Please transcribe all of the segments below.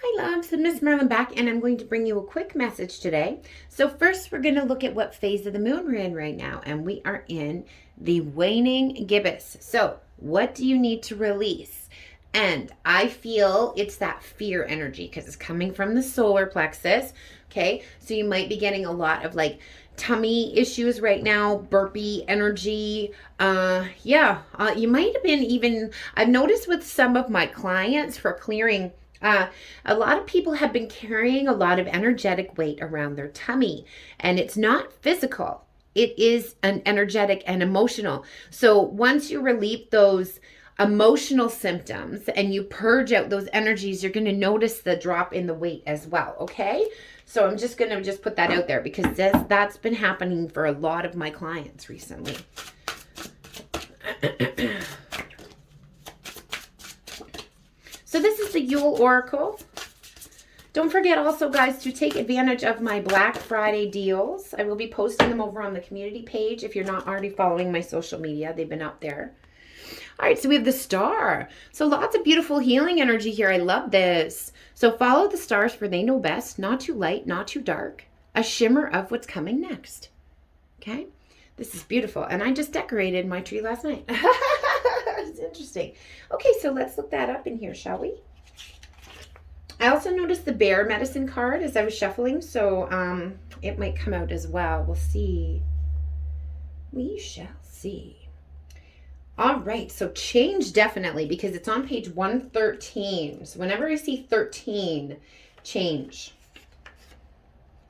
Hi loves, it's MsMerlin back, and I'm going to bring you a quick message today. So first we're going to look at what phase of the moon we're in right now, and we are in the waning gibbous. So what do you need to release? And I feel it's that fear energy because it's coming from the solar plexus. Okay, so you might be getting a lot of like tummy issues right now, burpy energy. You might have been even, I've noticed with some of my clients for clearing, a lot of people have been carrying a lot of energetic weight around their tummy, and it's not physical. It is an energetic and emotional. So once you relieve those emotional symptoms and you purge out those energies, you're going to notice the drop in the weight as well. Okay. So I'm just going to put that out there because that's been happening for a lot of my clients recently. So this is the Yule Oracle. Don't forget also, guys, to take advantage of my Black Friday deals. I will be posting them over on the community page. If you're not already following my social media, they've been up there. All right, so we have the star. So lots of beautiful healing energy here. I love this. So follow the stars, for they know best. Not too light, not too dark. A shimmer of what's coming next. Okay, this is beautiful. And I just decorated my tree last night. It's interesting. Okay, so let's look that up in here, shall we? I also noticed the bear medicine card as I was shuffling, so it might come out as well. We'll see. We shall see. All right, so change definitely, because it's on page 113. So whenever I see 13, change.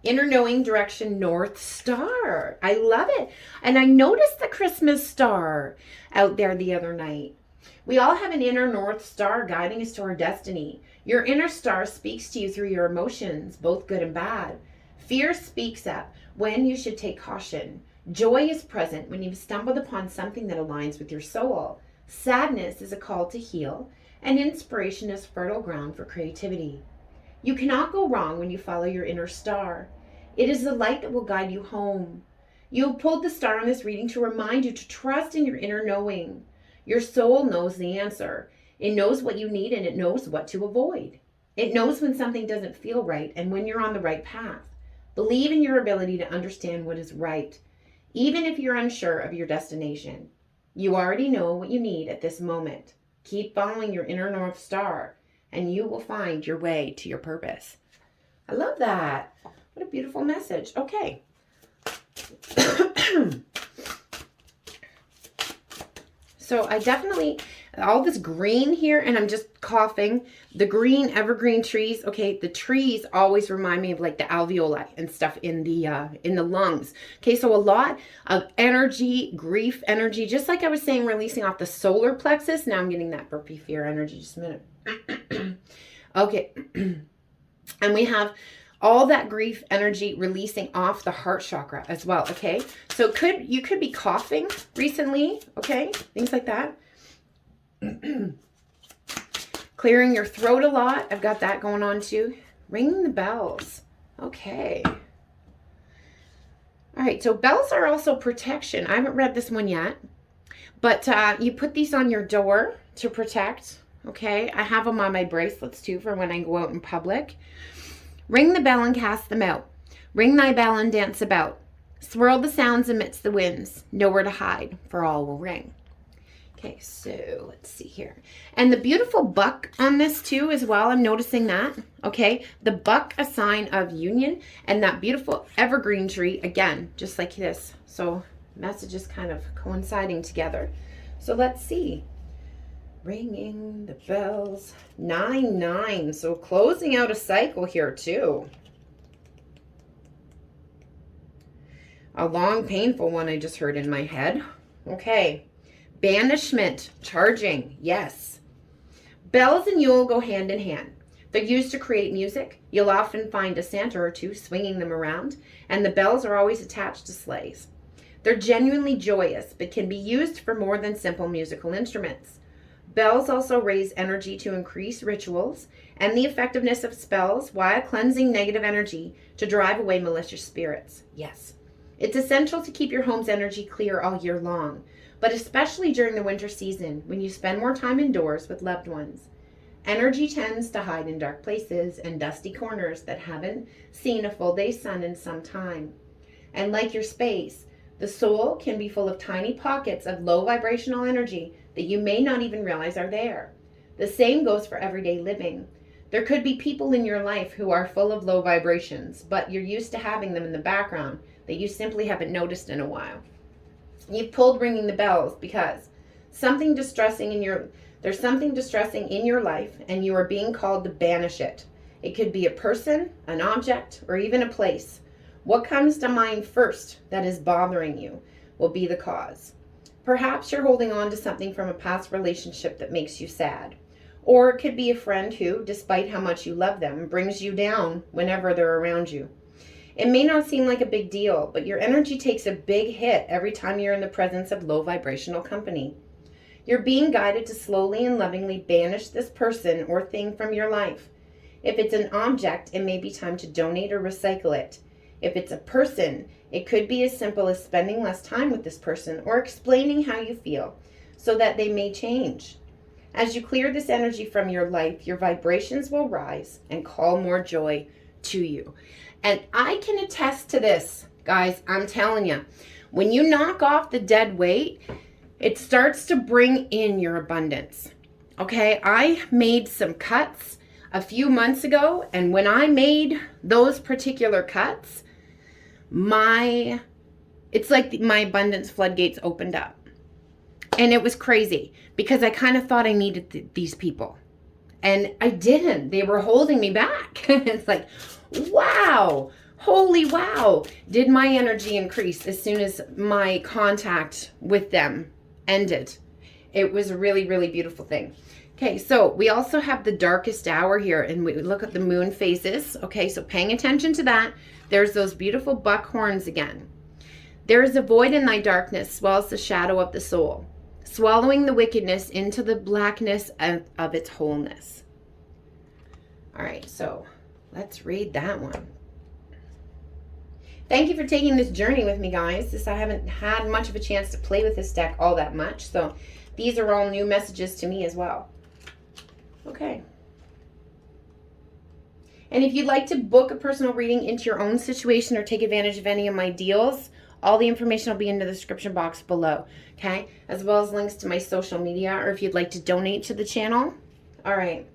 Inner knowing direction, North Star. I love it. And I noticed the Christmas star out there the other night. We all have an inner North Star guiding us to our destiny. Your inner star speaks to you through your emotions, both good and bad. Fear speaks up when you should take caution. Joy is present when you've stumbled upon something that aligns with your soul. Sadness is a call to heal, and inspiration is fertile ground for creativity. You cannot go wrong when you follow your inner star. It is the light that will guide you home. You have pulled the star on this reading to remind you to trust in your inner knowing. Your soul knows the answer. It knows what you need, and it knows what to avoid. It knows when something doesn't feel right and when you're on the right path. Believe in your ability to understand what is right, even if you're unsure of your destination. You already know what you need at this moment. Keep following your inner North Star, and you will find your way to your purpose. I love that. What a beautiful message. Okay. So I definitely, all this green here, and I'm just coughing, the green evergreen trees. Okay, the trees always remind me of like the alveoli and stuff in the lungs. Okay, so a lot of energy, grief energy, just like I was saying, releasing off the solar plexus. Now I'm getting that burpy fear energy. Just a minute. Okay, and we have all that grief energy releasing off the heart chakra as well. Okay, so you could be coughing recently. Okay, things like that. Clearing your throat a lot. I've got that going on too. Ringing the bells. Okay. All right, so bells are also protection. I haven't read this one yet, but you put these on your door to protect. Okay, I have them on my bracelets too for when I go out in public. Ring the bell and cast them out. Ring thy bell and dance about. Swirl the sounds amidst the winds. Nowhere to hide, for all will ring. Okay, so let's see here. And the beautiful buck on this too as well. I'm noticing that. Okay, the buck, a sign of union, and that beautiful evergreen tree, again, just like this. So messages kind of coinciding together. So let's see. Ringing the bells. 9-9. So closing out a cycle here too. A long, painful one I just heard in my head. Okay. Banishment. Charging. Yes. Bells and Yule go hand in hand. They're used to create music. You'll often find a Santa or two swinging them around, and the bells are always attached to sleighs. They're genuinely joyous, but can be used for more than simple musical instruments. Bells also raise energy to increase rituals and the effectiveness of spells while cleansing negative energy to drive away malicious spirits. Yes, it's essential to keep your home's energy clear all year long, but especially during the winter season when you spend more time indoors with loved ones. Energy tends to hide in dark places and dusty corners that haven't seen a full day's sun in some time. And like your space, the soul can be full of tiny pockets of low vibrational energy that you may not even realize are there. The same goes for everyday living. There could be people in your life who are full of low vibrations, but you're used to having them in the background that you simply haven't noticed in a while. You've pulled ringing the bells because there's something distressing in your life, and you are being called to banish it. It could be a person, an object, or even a place. What comes to mind first that is bothering you will be the cause. Perhaps you're holding on to something from a past relationship that makes you sad. Or it could be a friend who, despite how much you love them, brings you down whenever they're around you. It may not seem like a big deal, but your energy takes a big hit every time you're in the presence of low vibrational company. You're being guided to slowly and lovingly banish this person or thing from your life. If it's an object, it may be time to donate or recycle it. If it's a person, it could be as simple as spending less time with this person or explaining how you feel so that they may change. As you clear this energy from your life, your vibrations will rise and call more joy to you. And I can attest to this, guys. I'm telling you, when you knock off the dead weight, it starts to bring in your abundance. Okay, I made some cuts a few months ago, and when I made those particular cuts, it's like my abundance floodgates opened up. And it was crazy because I kind of thought I needed these people. And I didn't. They were holding me back. It's like, wow, holy wow. Did my energy increase as soon as my contact with them ended? It was a really, really beautiful thing. Okay, so we also have the darkest hour here, and we look at the moon phases. Okay, so paying attention to that. There's those beautiful buckhorns again. There is a void in thy darkness, swells the shadow of the soul, swallowing the wickedness into the blackness of its wholeness. All right, so let's read that one. Thank you for taking this journey with me, guys. I haven't had much of a chance to play with this deck all that much, so these are all new messages to me as well. Okay. And if you'd like to book a personal reading into your own situation or take advantage of any of my deals, all the information will be in the description box below, okay? As well as links to my social media, or if you'd like to donate to the channel. All right.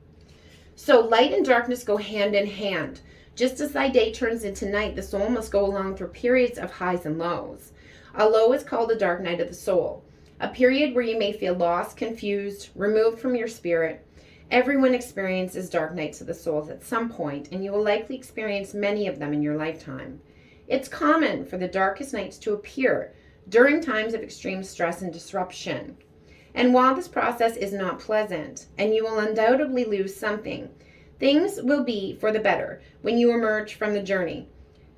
So light and darkness go hand in hand. Just as thy day turns into night, the soul must go along through periods of highs and lows. A low is called a dark night of the soul, a period where you may feel lost, confused, removed from your spirit. Everyone experiences dark nights of the soul at some point, and you will likely experience many of them in your lifetime. It's common for the darkest nights to appear during times of extreme stress and disruption. And while this process is not pleasant, and you will undoubtedly lose something, things will be for the better when you emerge from the journey.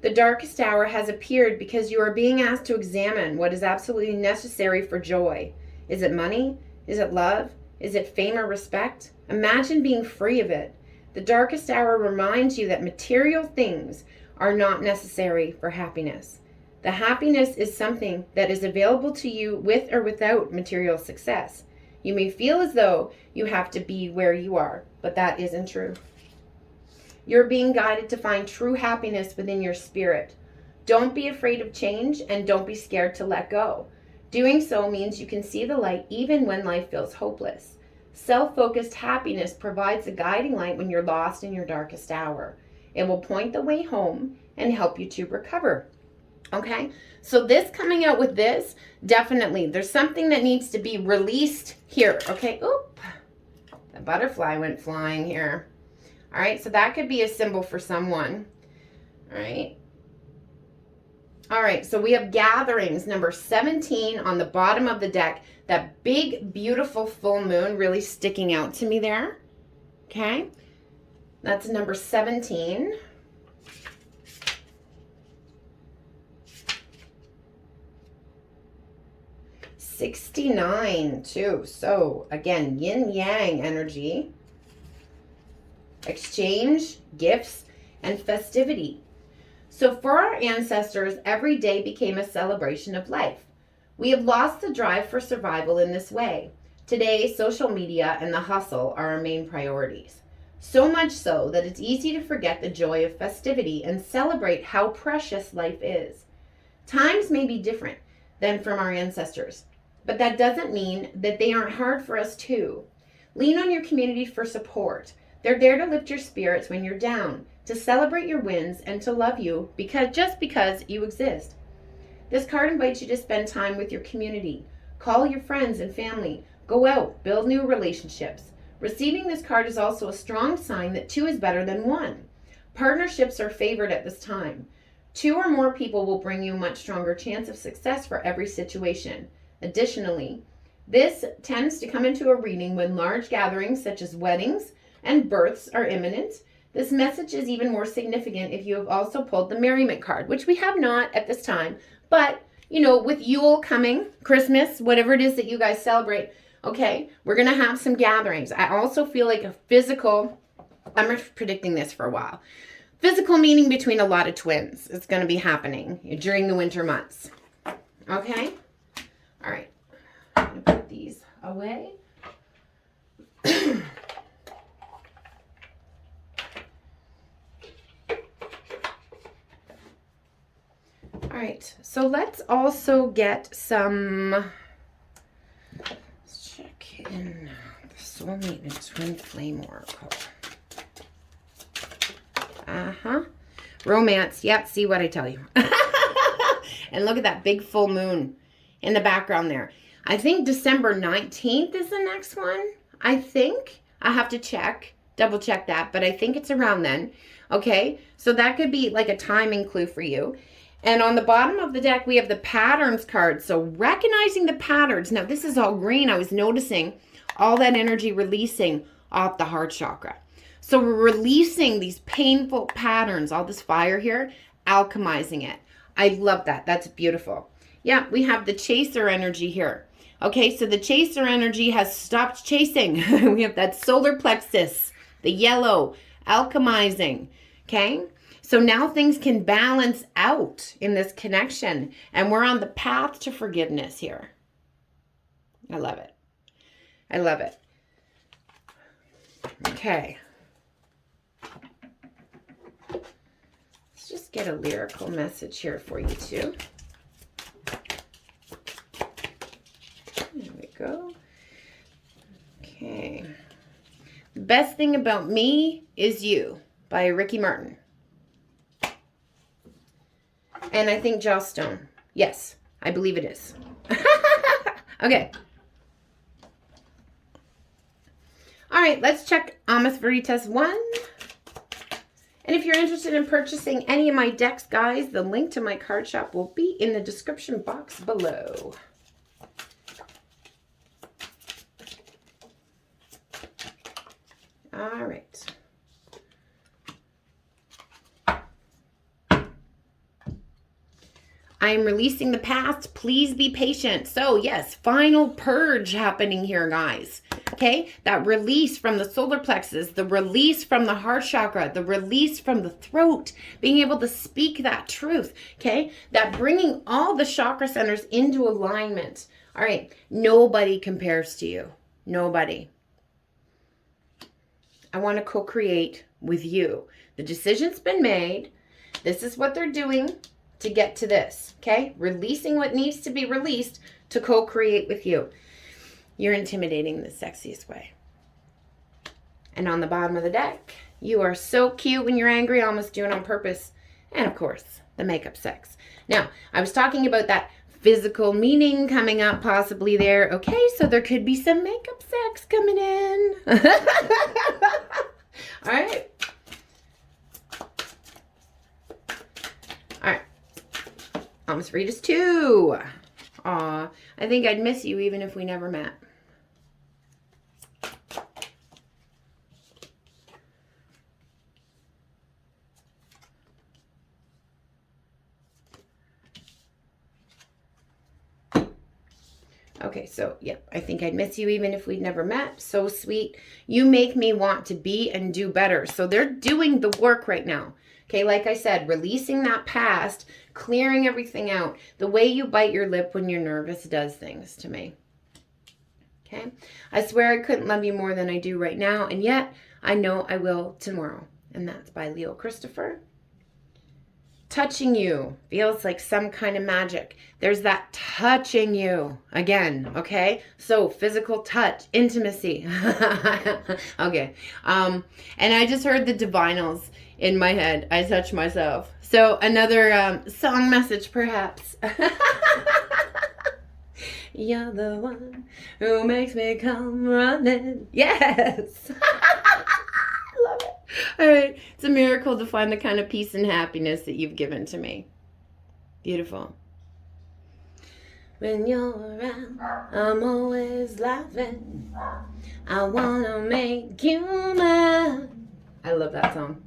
The darkest hour has appeared because you are being asked to examine what is absolutely necessary for joy. Is it money? Is it love? Is it fame or respect? Imagine being free of it. The darkest hour reminds you that material things are not necessary for happiness. The happiness is something that is available to you with or without material success. You may feel as though you have to be where you are, but that isn't true. You're being guided to find true happiness within your spirit. Don't be afraid of change, and don't be scared to let go. Doing so means you can see the light even when life feels hopeless. Self-focused happiness provides a guiding light when you're lost in your darkest hour. It will point the way home and help you to recover. Okay, so this coming out with this, definitely, there's something that needs to be released here. Okay, oop, the butterfly went flying here. All right, so that could be a symbol for someone. All right. All right, so we have gatherings, number 17 on the bottom of the deck. That big, beautiful full moon really sticking out to me there. Okay, that's number 17. $69 too. So again, yin yang energy, exchange, gifts, and festivity. So for our ancestors, every day became a celebration of life. We have lost the drive for survival in this way. Today, social media and the hustle are our main priorities. So much so that it's easy to forget the joy of festivity and celebrate how precious life is. Times may be different than from our ancestors, but that doesn't mean that they aren't hard for us too. Lean on your community for support. They're there to lift your spirits when you're down, to celebrate your wins, and to love you just because you exist. This card invites you to spend time with your community. Call your friends and family. Go out, build new relationships. Receiving this card is also a strong sign that 2 is better than 1. Partnerships are favored at this time. 2 or more people will bring you a much stronger chance of success for every situation. Additionally, this tends to come into a reading when large gatherings such as weddings and births are imminent. This message is even more significant if you have also pulled the Merriment card, which we have not at this time. But, you know, with Yule coming, Christmas, whatever it is that you guys celebrate, okay, we're going to have some gatherings. I also feel like a physical, I'm predicting this for a while, physical meeting between a lot of twins is going to be happening during the winter months. Okay? All right. I'm going to put these away. All right. So let's also get some, let's check in the Soulmate and Twin Flame Oracle. Romance. Yep, see what I tell you. And look at that big full moon in the background there. I think December 19th is the next one. I think. I have to double check that, but I think it's around then. Okay, so that could be like a timing clue for you. And on the bottom of the deck, we have the patterns card. So recognizing the patterns. Now, this is all green. I was noticing all that energy releasing off the heart chakra. So we're releasing these painful patterns, all this fire here, alchemizing it. I love that. That's beautiful. Yeah, we have the chaser energy here. Okay, so the chaser energy has stopped chasing. We have that solar plexus, the yellow, alchemizing. Okay, so now things can balance out in this connection. And we're on the path to forgiveness here. I love it. I love it. Okay. Let's just get a lyrical message here for you too. There we go. Okay. The Best Thing About Me Is You by Ricky Martin. And I think Joss Stone. Yes, I believe it is. Okay. All right, let's check Amos Veritas 1. And if you're interested in purchasing any of my decks, guys, the link to my card shop will be in the description box below. All right. I am releasing the past. Please be patient. So yes, final purge happening here, guys. Okay, that release from the solar plexus, the release from the heart chakra, the release from the throat, being able to speak that truth. Okay, that bringing all the chakra centers into alignment. All right, nobody compares to you. Nobody. I want to co-create with you. The decision's been made. This is what they're doing to get to this, okay? Releasing what needs to be released to co-create with you. You're intimidating the sexiest way. And on the bottom of the deck, you are so cute when you're angry, almost doing on purpose. And of course, the makeup sex. Now, I was talking about that physical meaning coming up possibly there. Okay, so there could be some makeup sex coming in. All right. All right. Almost Veritas 2. Aw, I think I'd miss you even if we never met. Okay, so, yep, I think I'd miss you even if we'd never met. So sweet. You make me want to be and do better. So they're doing the work right now. Okay, like I said, releasing that past, clearing everything out. The way you bite your lip when you're nervous does things to me. Okay? I swear I couldn't love you more than I do right now, and yet I know I will tomorrow. And that's by Leo Christopher. Touching you feels like some kind of magic. There's that touching you again, okay? So physical touch, intimacy. Okay. And I just heard the divinals in my head. I touch myself. So another song message, perhaps. You're the one who makes me come running. Yes. Love it. All right. It's a miracle to find the kind of peace and happiness that you've given to me. Beautiful. When you're around, I'm always laughing. I want to make you mine. I love that song.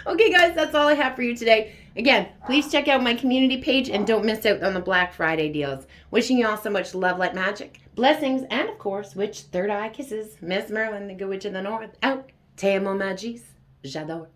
Okay, guys, that's all I have for you today. Again, please check out my community page and don't miss out on the Black Friday deals. Wishing you all so much love, light, magic, blessings, and of course, witch third eye kisses. MsMerlin, the Good Witch of the North, out. Te amo, magis. J'adore.